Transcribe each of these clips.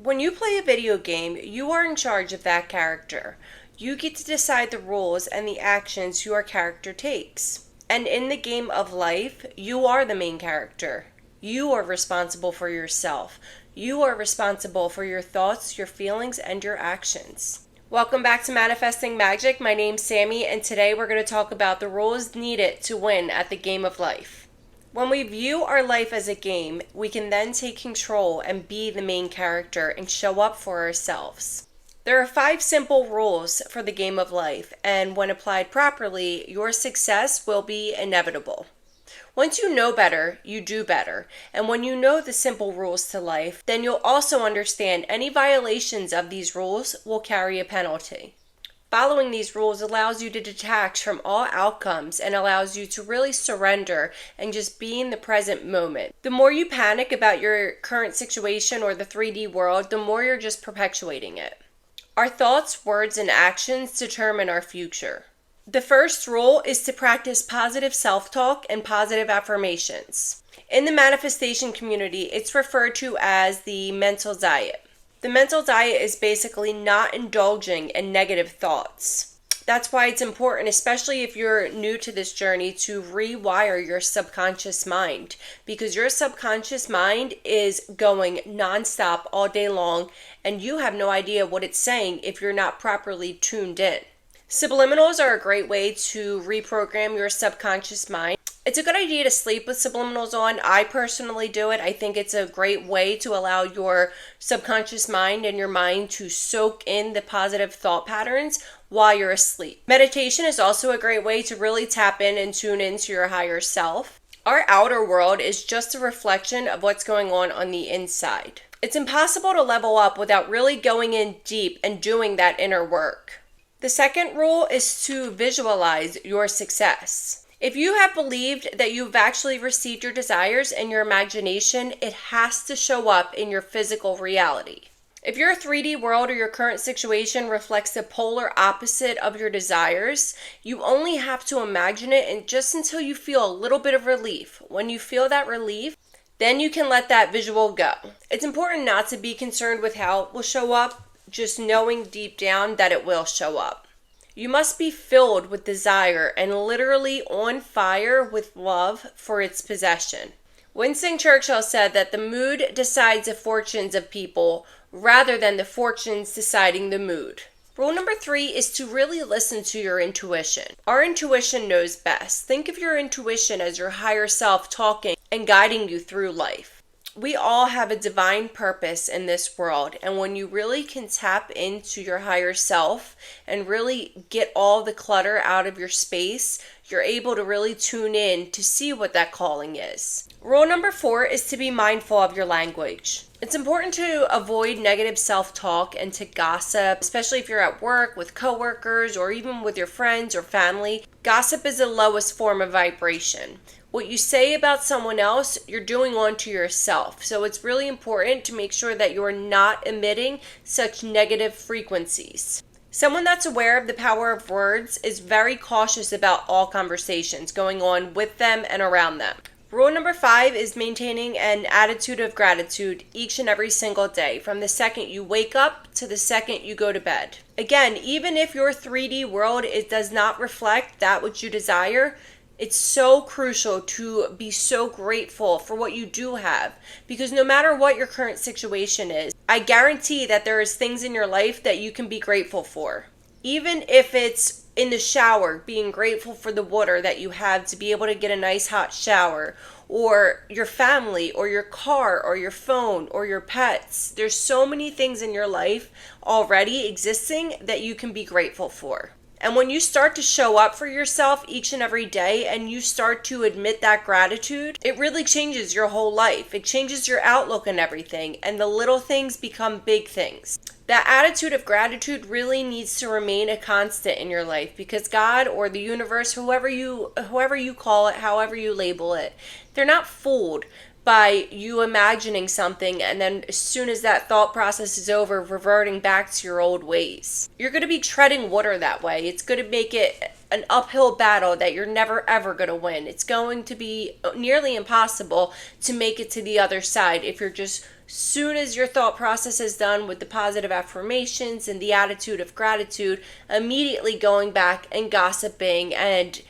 When you play a video game, you are in charge of that character. You get to decide the rules and the actions your character takes. And in the game of life, you are the main character. You are responsible for yourself. You are responsible for your thoughts, your feelings, and your actions. Welcome back to Manifesting Magic. My name's Sammi, and today we're going to talk about the rules needed to win at the game of life. When we view our life as a game, we can then take control and be the main character and show up for ourselves. There are 5 simple rules for the game of life, and when applied properly, your success will be inevitable. Once you know better, you do better. And when you know the simple rules to life, then you'll also understand any violations of these rules will carry a penalty. Following these rules allows you to detach from all outcomes and allows you to really surrender and just be in the present moment. The more you panic about your current situation or the 3D world, the more you're just perpetuating it. Our thoughts, words, and actions determine our future. The first rule is to practice positive self-talk and positive affirmations. In the manifestation community, it's referred to as the mental diet. The mental diet is basically not indulging in negative thoughts. That's why it's important, especially if you're new to this journey, to rewire your subconscious mind, because your subconscious mind is going nonstop all day long, and you have no idea what it's saying if you're not properly tuned in. Subliminals are a great way to reprogram your subconscious mind. It's a good idea to sleep with subliminals on. I personally do it. I think it's a great way to allow your subconscious mind and your mind to soak in the positive thought patterns while you're asleep. Meditation is also a great way to really tap in and tune into your higher self. Our outer world is just a reflection of what's going on the inside. It's impossible to level up without really going in deep and doing that inner work. The second rule is to visualize your success. If you have believed that you've actually received your desires in your imagination, it has to show up in your physical reality. If your 3D world or your current situation reflects the polar opposite of your desires, you only have to imagine it and just until you feel a little bit of relief. When you feel that relief, then you can let that visual go. It's important not to be concerned with how it will show up, just knowing deep down that it will show up. You must be filled with desire and literally on fire with love for its possession. Winston Churchill said that the mood decides the fortunes of people rather than the fortunes deciding the mood. Rule number 3 is to really listen to your intuition. Our intuition knows best. Think of your intuition as your higher self talking and guiding you through life. We all have a divine purpose in this world, and when you really can tap into your higher self and really get all the clutter out of your space, you're able to really tune in to see what that calling is. Rule number 4 is to be mindful of your language. It's important to avoid negative self-talk and to gossip, especially if you're at work with coworkers or even with your friends or family. Gossip is the lowest form of vibration. What you say about someone else, you're doing onto yourself. So it's really important to make sure that you're not emitting such negative frequencies. Someone that's aware of the power of words is very cautious about all conversations going on with them and around them. Rule number 5 is maintaining an attitude of gratitude each and every single day, from the second you wake up to the second you go to bed. Again, even if your 3D world does not reflect that which you desire, it's so crucial to be so grateful for what you do have, because no matter what your current situation is, I guarantee that there is things in your life that you can be grateful for. Even if it's in the shower, being grateful for the water that you have to be able to get a nice hot shower, or your family, or your car, or your phone, or your pets. There's so many things in your life already existing that you can be grateful for. And when you start to show up for yourself each and every day and you start to admit that gratitude, it really changes your whole life. It changes your outlook and everything, and the little things become big things. That attitude of gratitude really needs to remain a constant in your life, because God or the universe, whoever you call it, however you label it, they're not fooled by you imagining something and then as soon as that thought process is over, reverting back to your old ways. You're going to be treading water that way. It's going to make it an uphill battle that you're never ever going to win. It's going to be nearly impossible to make it to the other side if you're just Soon as your thought process is done with the positive affirmations and the attitude of gratitude, immediately going back and gossiping and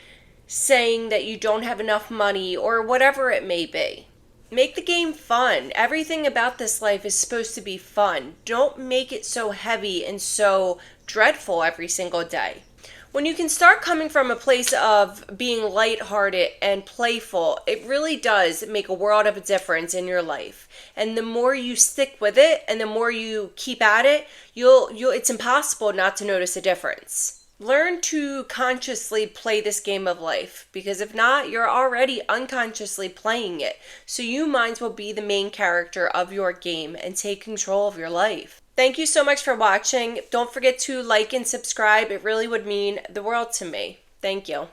saying that you don't have enough money or whatever it may be. Make the game fun. Everything about this life is supposed to be fun. Don't make it so heavy and so dreadful every single day. When you can start coming from a place of being lighthearted and playful, it really does make a world of a difference in your life. And the more you stick with it and the more you keep at it, you'll it's impossible not to notice a difference. Learn to consciously play this game of life, because if not, you're already unconsciously playing it. So you might as well be the main character of your game and take control of your life. Thank you so much for watching. Don't forget to like and subscribe. It really would mean the world to me. Thank you.